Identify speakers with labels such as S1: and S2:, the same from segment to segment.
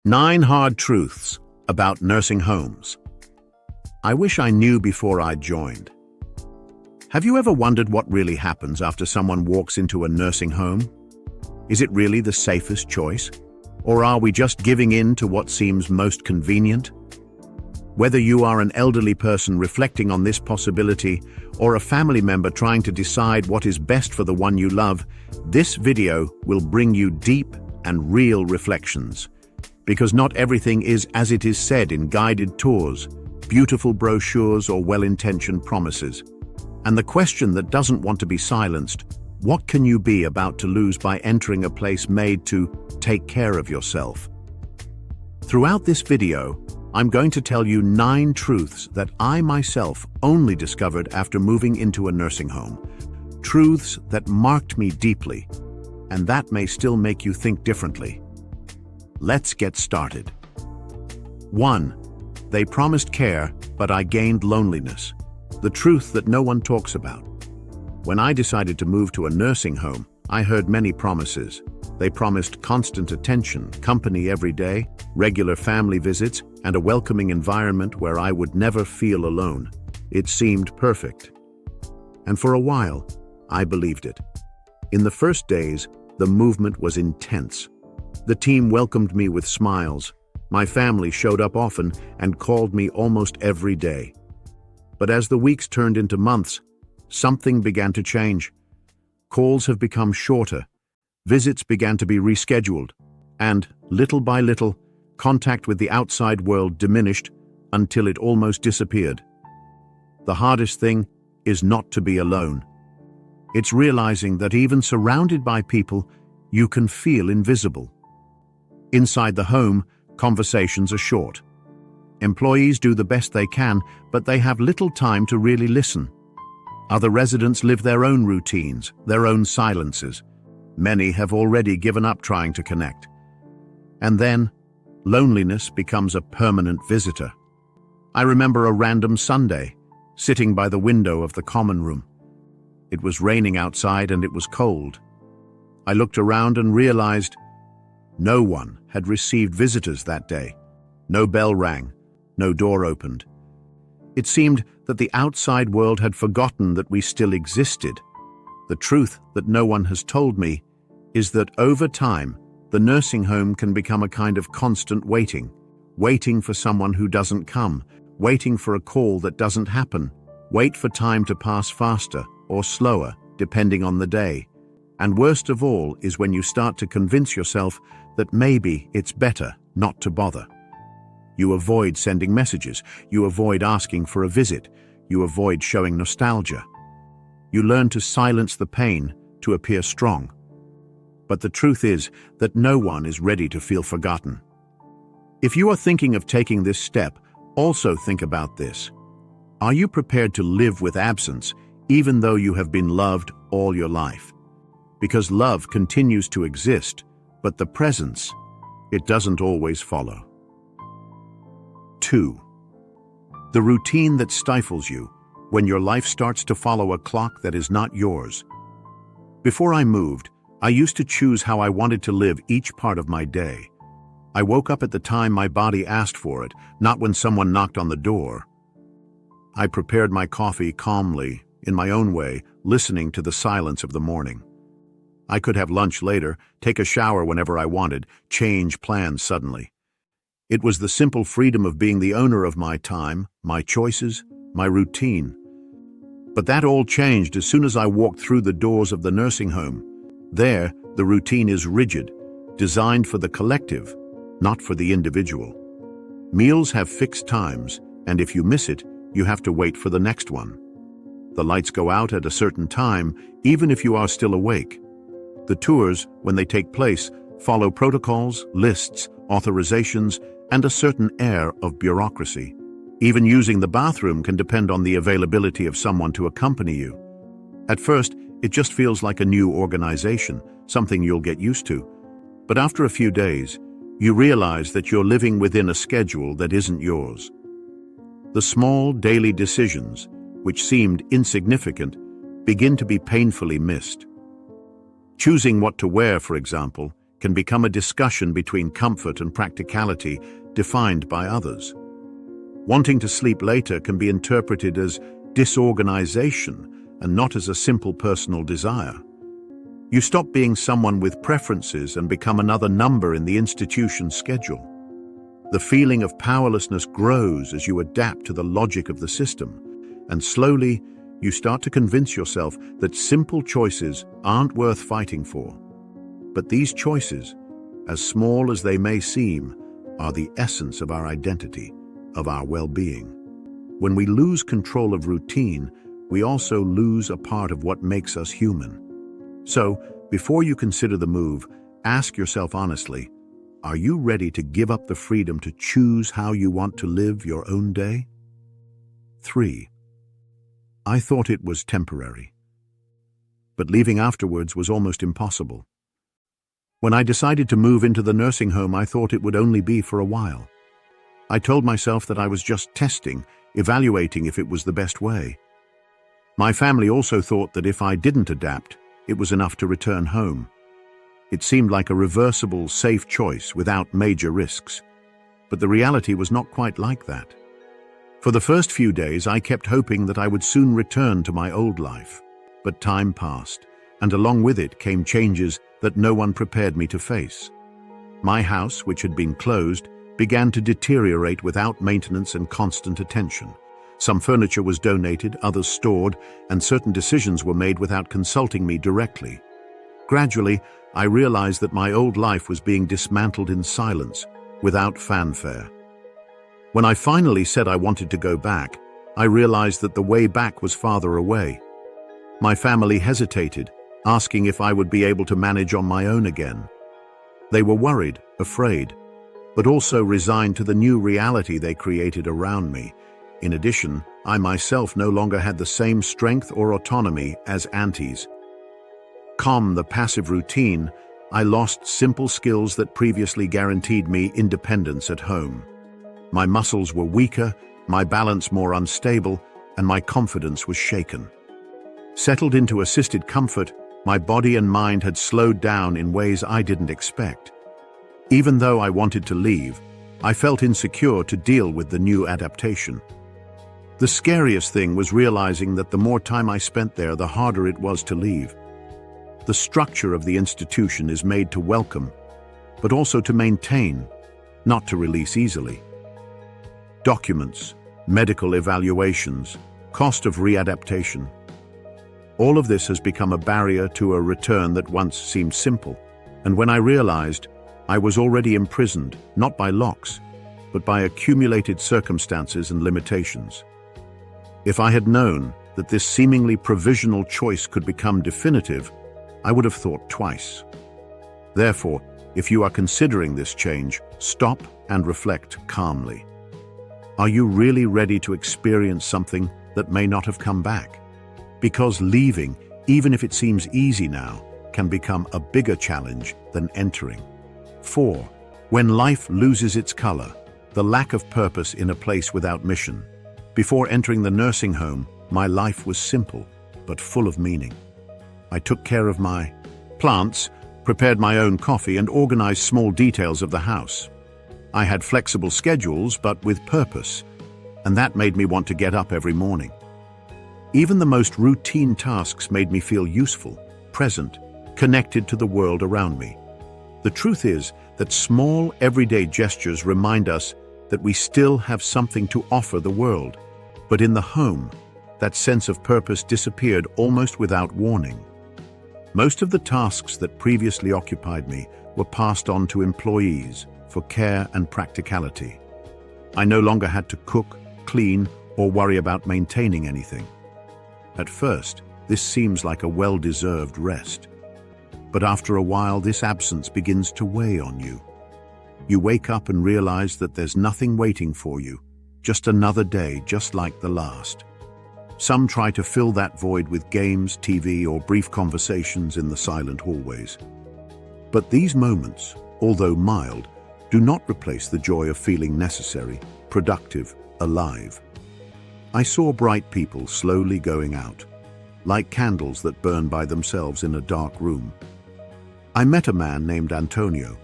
S1: 9 Hard Truths About Nursing Homes. I wish I knew before I joined. Have you ever wondered what really happens after someone walks into a nursing home? Is it really the safest choice? Or are we just giving in to what seems most convenient? Whether you are an elderly person reflecting on this possibility or a family member trying to decide what is best for the one you love, this video will bring you deep and real reflections. Because not everything is as it is said in guided tours, beautiful brochures, or well-intentioned promises. And the question that doesn't want to be silenced: what can you be about to lose by entering a place made to take care of yourself? Throughout this video, I'm going to tell you 9 truths that I myself only discovered after moving into a nursing home. Truths that marked me deeply, and that may still make you think differently. Let's get started. 1. They promised care, but I gained loneliness. The truth that no one talks about. When I decided to move to a nursing home, I heard many promises. They promised constant attention, company every day, regular family visits, and a welcoming environment where I would never feel alone. It seemed perfect. And for a while, I believed it. In the first days, the movement was intense. The team welcomed me with smiles. My family showed up often and called me almost every day. But as the weeks turned into months, something began to change. Calls have become shorter. Visits began to be rescheduled. And, little by little, contact with the outside world diminished until it almost disappeared. The hardest thing is not to be alone. It's realizing that even surrounded by people, you can feel invisible. Inside the home, conversations are short. Employees do the best they can, but they have little time to really listen. Other residents live their own routines, their own silences. Many have already given up trying to connect. And then, loneliness becomes a permanent visitor. I remember a random Sunday, sitting by the window of the common room. It was raining outside and it was cold. I looked around and realized no one had received visitors that day. No bell rang, no door opened. It seemed that the outside world had forgotten that we still existed. The truth that no one has told me is that over time, the nursing home can become a kind of constant waiting for someone who doesn't come, waiting for a call that doesn't happen, wait for time to pass faster or slower, depending on the day. And worst of all is when you start to convince yourself that maybe it's better not to bother. You avoid sending messages, you avoid asking for a visit, you avoid showing nostalgia. You learn to silence the pain to appear strong. But the truth is that no one is ready to feel forgotten. If you are thinking of taking this step, also think about this. Are you prepared to live with absence, even though you have been loved all your life? Because love continues to exist, but the presence, it doesn't always follow. 2. The routine that stifles you, when your life starts to follow a clock that is not yours. Before I moved, I used to choose how I wanted to live each part of my day. I woke up at the time my body asked for it, not when someone knocked on the door. I prepared my coffee calmly, in my own way, listening to the silence of the morning. I could have lunch later, take a shower whenever I wanted, change plans suddenly. It was the simple freedom of being the owner of my time, my choices, my routine. But that all changed as soon as I walked through the doors of the nursing home. There, the routine is rigid, designed for the collective, not for the individual. Meals have fixed times, and if you miss it, you have to wait for the next one. The lights go out at a certain time, even if you are still awake. The tours, when they take place, follow protocols, lists, authorizations, and a certain air of bureaucracy. Even using the bathroom can depend on the availability of someone to accompany you. At first, it just feels like a new organization, something you'll get used to. But after a few days, you realize that you're living within a schedule that isn't yours. The small daily decisions, which seemed insignificant, begin to be painfully missed. Choosing what to wear, for example, can become a discussion between comfort and practicality defined by others. Wanting to sleep later can be interpreted as disorganization and not as a simple personal desire. You stop being someone with preferences and become another number in the institution's schedule. The feeling of powerlessness grows as you adapt to the logic of the system, and slowly you start to convince yourself that simple choices aren't worth fighting for. But these choices, as small as they may seem, are the essence of our identity, of our well-being. When we lose control of routine, we also lose a part of what makes us human. So, before you consider the move, ask yourself honestly, are you ready to give up the freedom to choose how you want to live your own day? 3. I thought it was temporary. But leaving afterwards was almost impossible. When I decided to move into the nursing home, I thought it would only be for a while. I told myself that I was just testing, evaluating if it was the best way. My family also thought that if I didn't adapt, it was enough to return home. It seemed like a reversible, safe choice without major risks. But the reality was not quite like that. For the first few days, I kept hoping that I would soon return to my old life. But time passed, and along with it came changes that no one prepared me to face. My house, which had been closed, began to deteriorate without maintenance and constant attention. Some furniture was donated, others stored, and certain decisions were made without consulting me directly. Gradually, I realized that my old life was being dismantled in silence, without fanfare. When I finally said I wanted to go back, I realized that the way back was farther away. My family hesitated, asking if I would be able to manage on my own again. They were worried, afraid, but also resigned to the new reality they created around me. In addition, I myself no longer had the same strength or autonomy as aunties. Calm the passive routine, I lost simple skills that previously guaranteed me independence at home. My muscles were weaker, my balance more unstable, and my confidence was shaken. Settled into assisted comfort, my body and mind had slowed down in ways I didn't expect. Even though I wanted to leave, I felt insecure to deal with the new adaptation. The scariest thing was realizing that the more time I spent there, the harder it was to leave. The structure of the institution is made to welcome, but also to maintain, not to release easily. Documents, medical evaluations, cost of readaptation. All of this has become a barrier to a return that once seemed simple. And when I realized, I was already imprisoned, not by locks, but by accumulated circumstances and limitations. If I had known that this seemingly provisional choice could become definitive, I would have thought twice. Therefore, if you are considering this change, stop and reflect calmly. Are you really ready to experience something that may not have come back? Because leaving, even if it seems easy now, can become a bigger challenge than entering. 4. When life loses its color, the lack of purpose in a place without mission. Before entering the nursing home, my life was simple, but full of meaning. I took care of my plants, prepared my own coffee, and organized small details of the house. I had flexible schedules, but with purpose, and that made me want to get up every morning. Even the most routine tasks made me feel useful, present, connected to the world around me. The truth is that small, everyday gestures remind us that we still have something to offer the world. But in the home, that sense of purpose disappeared almost without warning. Most of the tasks that previously occupied me were passed on to employees for care and practicality. I no longer had to cook, clean, or worry about maintaining anything. At first, this seems like a well-deserved rest. But after a while, this absence begins to weigh on you. You wake up and realize that there's nothing waiting for you, just another day just like the last. Some try to fill that void with games, TV, or brief conversations in the silent hallways. But these moments, although mild, do not replace the joy of feeling necessary, productive, alive. I saw bright people slowly going out, like candles that burn by themselves in a dark room. I met a man named Antonio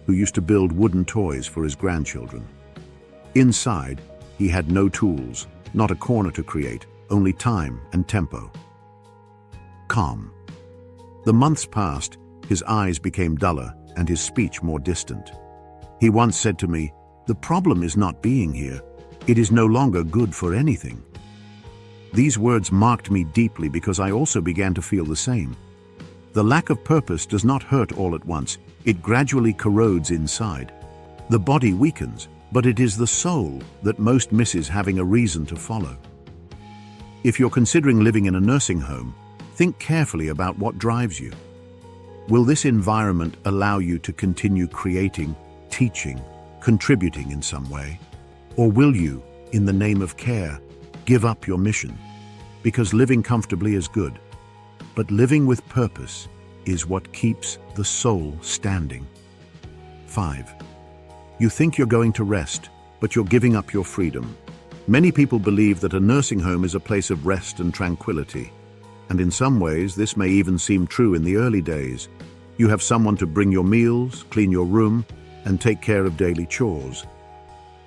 S1: who used to build wooden toys for his grandchildren. Inside, he had no tools, not a corner to create, only time and tempo. Calm. The months passed, his eyes became duller and his speech more distant. He once said to me, "The problem is not being here. It is no longer good for anything." These words marked me deeply because I also began to feel the same. The lack of purpose does not hurt all at once. It gradually corrodes inside. The body weakens, but it is the soul that most misses having a reason to follow. If you're considering living in a nursing home, think carefully about what drives you. Will this environment allow you to continue creating, teaching, contributing in some way? Or will you, in the name of care, give up your mission? Because living comfortably is good, but living with purpose is what keeps the soul standing. 5. You think you're going to rest, but you're giving up your freedom. Many people believe that a nursing home is a place of rest and tranquility. And in some ways, this may even seem true in the early days. You have someone to bring your meals, clean your room, and take care of daily chores.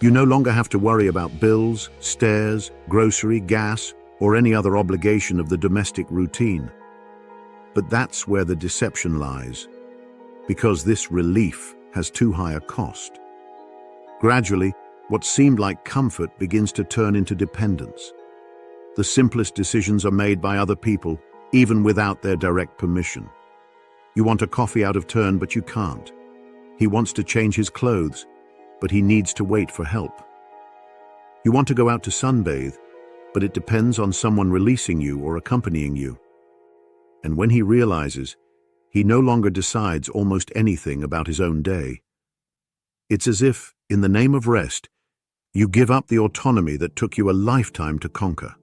S1: You no longer have to worry about bills, stairs, grocery, gas, or any other obligation of the domestic routine. But that's where the deception lies, because this relief has too high a cost. Gradually, what seemed like comfort begins to turn into dependence. The simplest decisions are made by other people, even without their direct permission. You want a coffee out of turn, but you can't. He wants to change his clothes, but he needs to wait for help. You want to go out to sunbathe, but it depends on someone releasing you or accompanying you. And when he realizes, he no longer decides almost anything about his own day. It's as if, in the name of rest, you give up the autonomy that took you a lifetime to conquer.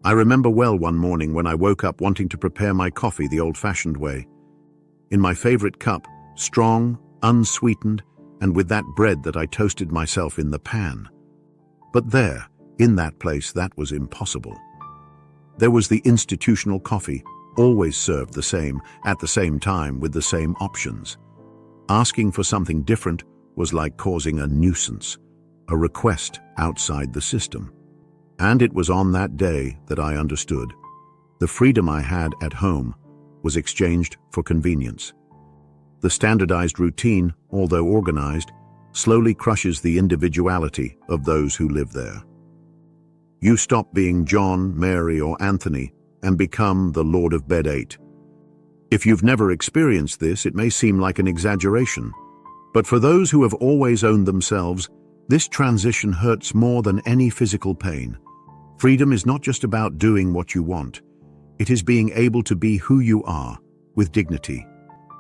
S1: I remember well one morning when I woke up wanting to prepare my coffee the old-fashioned way. In my favorite cup, strong, unsweetened, and with that bread that I toasted myself in the pan. But there, in that place, that was impossible. There was the institutional coffee, always served the same, at the same time, with the same options. Asking for something different was like causing a nuisance, a request outside the system. And it was on that day that I understood. The freedom I had at home was exchanged for convenience. The standardized routine, although organized, slowly crushes the individuality of those who live there. You stop being John, Mary, or Anthony and become the Lord of Bed 8. If you've never experienced this, it may seem like an exaggeration. But for those who have always owned themselves, this transition hurts more than any physical pain. Freedom is not just about doing what you want. It is being able to be who you are, with dignity.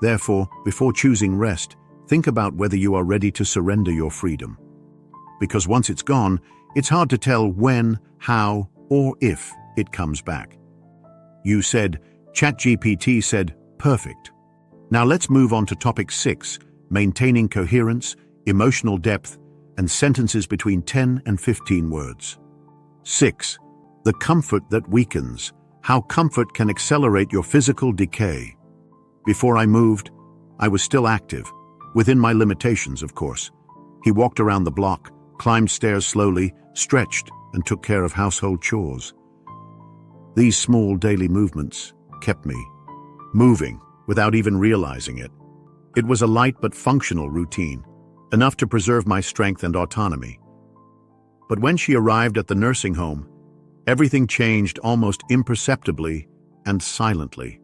S1: Therefore, before choosing rest, think about whether you are ready to surrender your freedom. Because once it's gone, it's hard to tell when, how, or if it comes back. You said, ChatGPT said, perfect. Now let's move on to topic 6, maintaining coherence, emotional depth, and sentences between 10 and 15 words. 6. The comfort that weakens. How comfort can accelerate your physical decay. Before I moved, I was still active, within my limitations, of course. He walked around the block, climbed stairs slowly, stretched, and took care of household chores. These small daily movements kept me moving without even realizing it. It was a light but functional routine, enough to preserve my strength and autonomy. But when she arrived at the nursing home, everything changed almost imperceptibly and silently.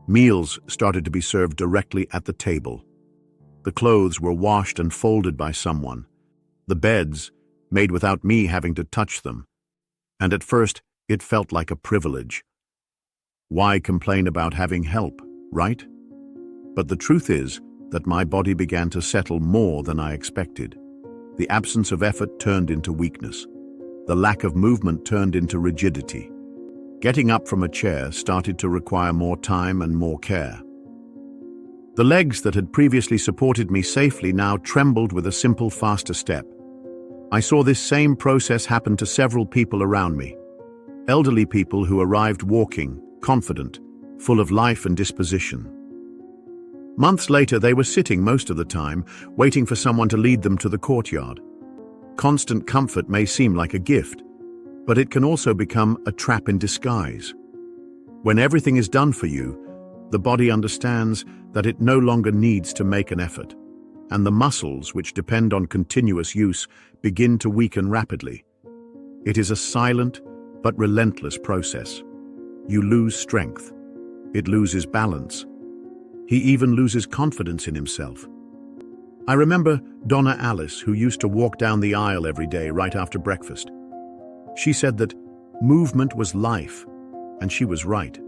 S1: Meals started to be served directly at the table. The clothes were washed and folded by someone. The beds made without me having to touch them. And at first, it felt like a privilege. Why complain about having help, right? But the truth is that my body began to settle more than I expected. The absence of effort turned into weakness. The lack of movement turned into rigidity. Getting up from a chair started to require more time and more care. The legs that had previously supported me safely now trembled with a simple, faster step. I saw this same process happen to several people around me. Elderly people who arrived walking, confident, full of life and disposition. Months later, they were sitting most of the time, waiting for someone to lead them to the courtyard. Constant comfort may seem like a gift, but it can also become a trap in disguise. When everything is done for you, the body understands that it no longer needs to make an effort, and the muscles, which depend on continuous use, begin to weaken rapidly. It is a silent but relentless process. You lose strength. It loses balance. He even loses confidence in himself. I remember Donna Alice, who used to walk down the aisle every day right after breakfast. She said that movement was life, and she was right.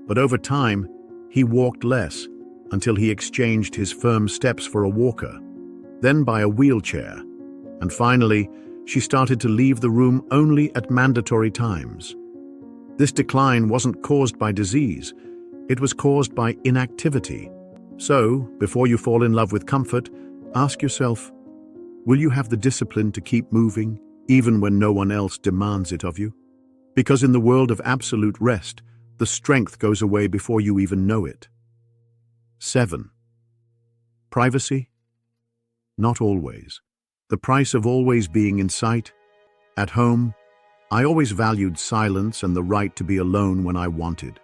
S1: But over time, he walked less until he exchanged his firm steps for a walker, then by a wheelchair, and finally, she started to leave the room only at mandatory times. This decline wasn't caused by disease, it was caused by inactivity. So, before you fall in love with comfort, ask yourself, will you have the discipline to keep moving, even when no one else demands it of you? Because in the world of absolute rest, the strength goes away before you even know it. 7. Privacy? Not always. The price of always being in sight? At home, I always valued silence and the right to be alone when I wanted.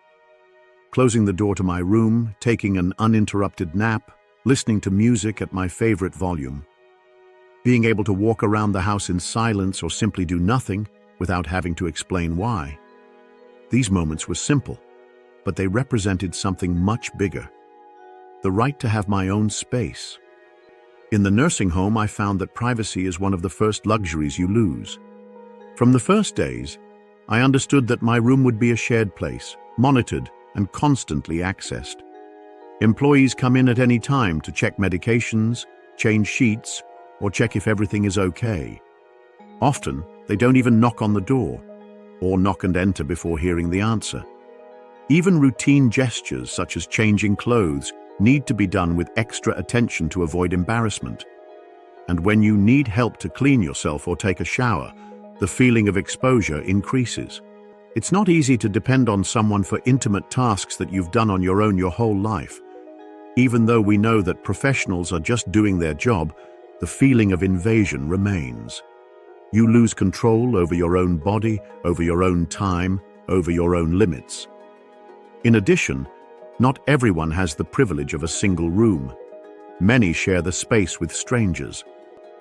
S1: Closing the door to my room, taking an uninterrupted nap, listening to music at my favorite volume. Being able to walk around the house in silence or simply do nothing without having to explain why. These moments were simple, but they represented something much bigger. The right to have my own space. In the nursing home, I found that privacy is one of the first luxuries you lose. From the first days, I understood that my room would be a shared place, monitored and constantly accessed. Employees come in at any time to check medications, change sheets, or check if everything is okay. Often, they don't even knock on the door, or knock and enter before hearing the answer. Even routine gestures such as changing clothes need to be done with extra attention to avoid embarrassment. And when you need help to clean yourself or take a shower, the feeling of exposure increases. It's not easy to depend on someone for intimate tasks that you've done on your own your whole life. Even though we know that professionals are just doing their job, the feeling of invasion remains. You lose control over your own body, over your own time, over your own limits. In addition, not everyone has the privilege of a single room. Many share the space with strangers.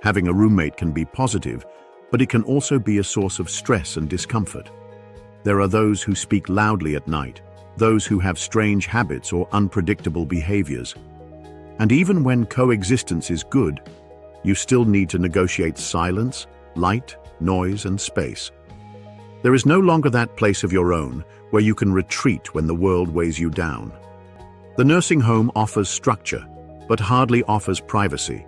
S1: Having a roommate can be positive, but it can also be a source of stress and discomfort. There are those who speak loudly at night, those who have strange habits or unpredictable behaviors. And even when coexistence is good, you still need to negotiate silence, light, noise, and space. There is no longer that place of your own where you can retreat when the world weighs you down. The nursing home offers structure, but hardly offers privacy.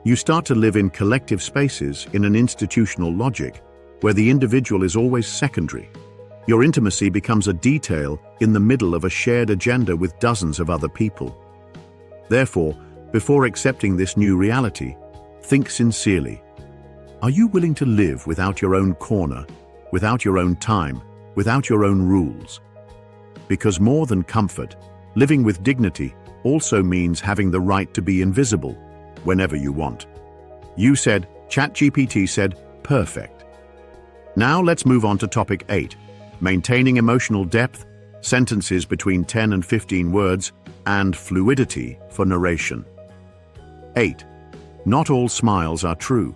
S1: You start to live in collective spaces in an institutional logic, where the individual is always secondary. Your intimacy becomes a detail in the middle of a shared agenda with dozens of other people. Therefore, before accepting this new reality, think sincerely. Are you willing to live without your own corner, without your own time, without your own rules? Because more than comfort, living with dignity also means having the right to be invisible whenever you want. You said, ChatGPT said, perfect. Now let's move on to topic 8. Maintaining emotional depth, sentences between 10 and 15 words, and fluidity for narration. 8. Not all smiles are true.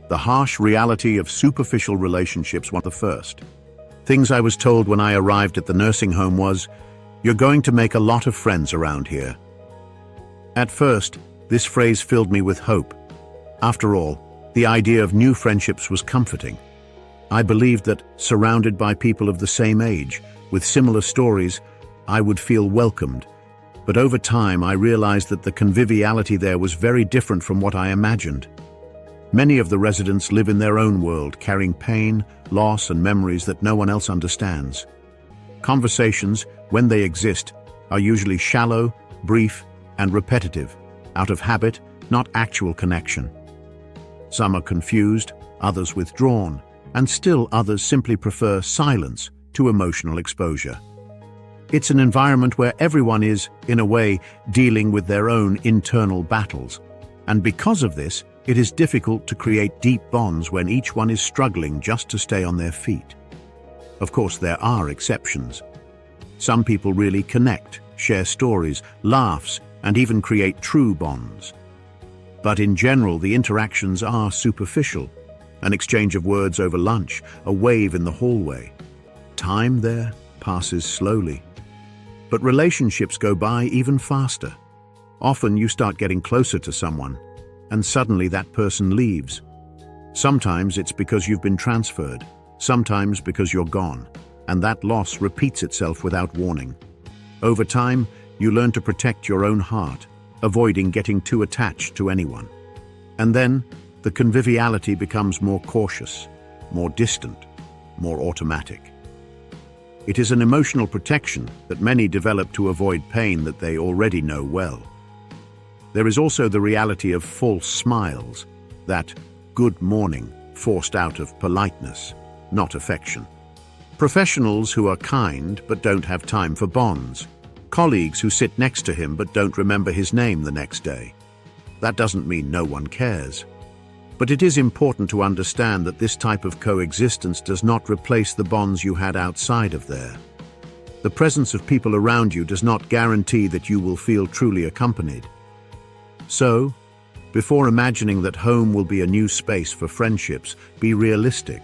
S1: The harsh reality of superficial relationships was the first. Things I was told when I arrived at the nursing home was, you're going to make a lot of friends around here. At first, this phrase filled me with hope. After all, the idea of new friendships was comforting. I believed that, surrounded by people of the same age, with similar stories, I would feel welcomed. But over time, I realized that the conviviality there was very different from what I imagined. Many of the residents live in their own world, carrying pain, loss, and memories that no one else understands. Conversations, when they exist, are usually shallow, brief, and repetitive, out of habit, not actual connection. Some are confused, others withdrawn, and still others simply prefer silence to emotional exposure. It's an environment where everyone is, in a way, dealing with their own internal battles. And because of this, it is difficult to create deep bonds when each one is struggling just to stay on their feet. Of course, there are exceptions. Some people really connect, share stories, laughs, and even create true bonds. But in general, the interactions are superficial. An exchange of words over lunch, a wave in the hallway. Time there passes slowly. But relationships go by even faster. Often you start getting closer to someone, and suddenly that person leaves. Sometimes it's because you've been transferred, sometimes because you're gone, and that loss repeats itself without warning. Over time, you learn to protect your own heart, avoiding getting too attached to anyone. And then, the conviviality becomes more cautious, more distant, more automatic. It is an emotional protection that many develop to avoid pain that they already know well. There is also the reality of false smiles, that good morning forced out of politeness, not affection. Professionals who are kind but don't have time for bonds. Colleagues who sit next to him but don't remember his name the next day. That doesn't mean no one cares. But it is important to understand that this type of coexistence does not replace the bonds you had outside of there. The presence of people around you does not guarantee that you will feel truly accompanied. So, before imagining that home will be a new space for friendships, be realistic.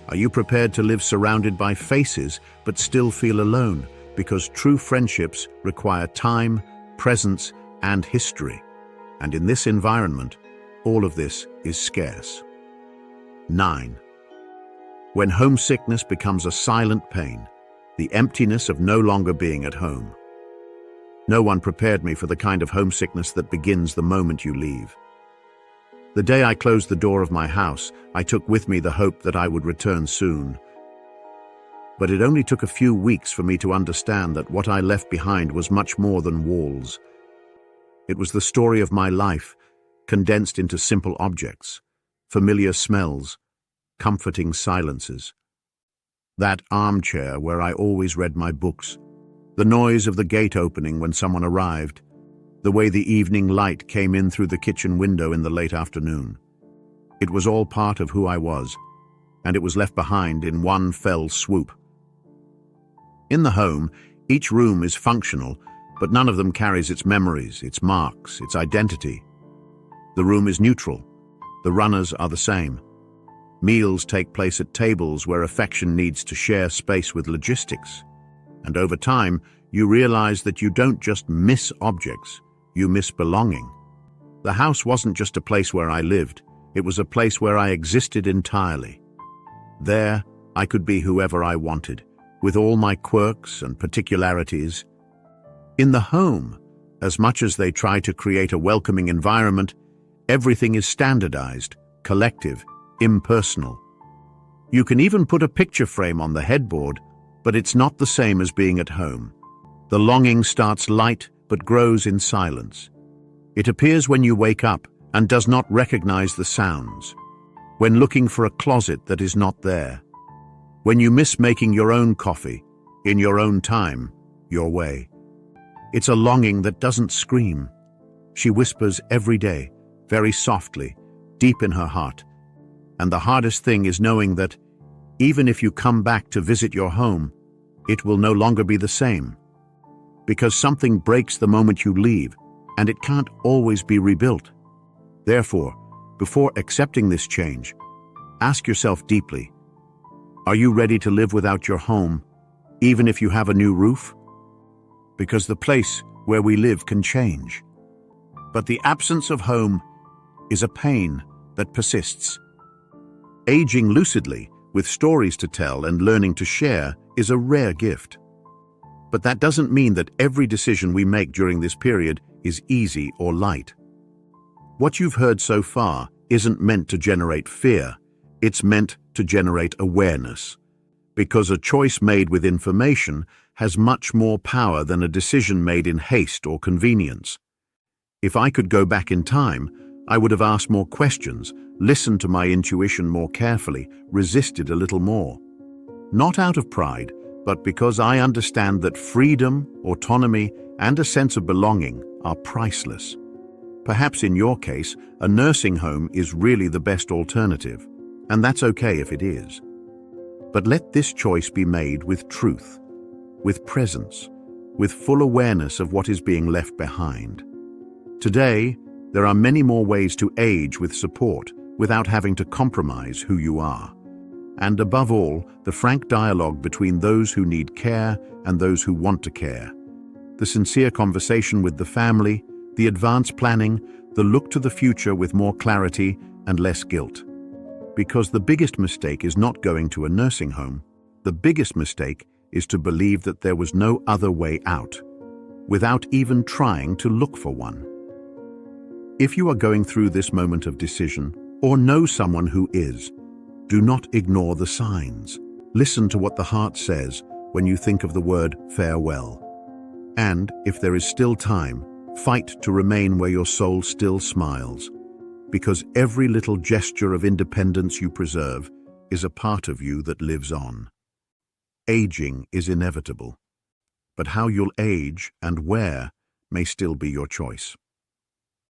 S1: Are you prepared to live surrounded by faces but still feel alone? Because true friendships require time, presence, and history. And in this environment, all of this is scarce. 9. When homesickness becomes a silent pain, the emptiness of no longer being at home. No one prepared me for the kind of homesickness that begins the moment you leave. The day I closed the door of my house, I took with me the hope that I would return soon. But it only took a few weeks for me to understand that what I left behind was much more than walls. It was the story of my life, condensed into simple objects, familiar smells, comforting silences. That armchair where I always read my books, the noise of the gate opening when someone arrived, the way the evening light came in through the kitchen window in the late afternoon. It was all part of who I was, and it was left behind in one fell swoop. In the home, each room is functional, but none of them carries its memories, its marks, its identity. The room is neutral. The runners are the same. Meals take place at tables where affection needs to share space with logistics. And over time, you realize that you don't just miss objects, you miss belonging. The house wasn't just a place where I lived, it was a place where I existed entirely. There, I could be whoever I wanted, with all my quirks and particularities. In the home, as much as they try to create a welcoming environment, everything is standardized, collective, impersonal. You can even put a picture frame on the headboard, but it's not the same as being at home. The longing starts light but grows in silence. It appears when you wake up and does not recognize the sounds, when looking for a closet that is not there, when you miss making your own coffee, in your own time, your way. It's a longing that doesn't scream. She whispers every day, very softly, deep in her heart. And the hardest thing is knowing that, even if you come back to visit your home, it will no longer be the same. Because something breaks the moment you leave, and it can't always be rebuilt. Therefore, before accepting this change, ask yourself deeply, are you ready to live without your home, even if you have a new roof? Because the place where we live can change. But the absence of home is a pain that persists. Aging lucidly, with stories to tell and learning to share, is a rare gift. But that doesn't mean that every decision we make during this period is easy or light. What you've heard so far isn't meant to generate fear, it's meant to generate awareness. Because a choice made with information has much more power than a decision made in haste or convenience. If I could go back in time, I would have asked more questions, listened to my intuition more carefully, resisted a little more. Not out of pride, but because I understand that freedom, autonomy, and a sense of belonging are priceless. Perhaps in your case, a nursing home is really the best alternative, and that's okay if it is. But let this choice be made with truth, with presence, with full awareness of what is being left behind. Today, there are many more ways to age with support without having to compromise who you are. And above all, the frank dialogue between those who need care and those who want to care. The sincere conversation with the family, the advanced planning, the look to the future with more clarity and less guilt. Because the biggest mistake is not going to a nursing home. The biggest mistake is to believe that there was no other way out, without even trying to look for one. If you are going through this moment of decision, or know someone who is, do not ignore the signs. Listen to what the heart says when you think of the word farewell. And, if there is still time, fight to remain where your soul still smiles, because every little gesture of independence you preserve is a part of you that lives on. Aging is inevitable, but how you'll age and where may still be your choice.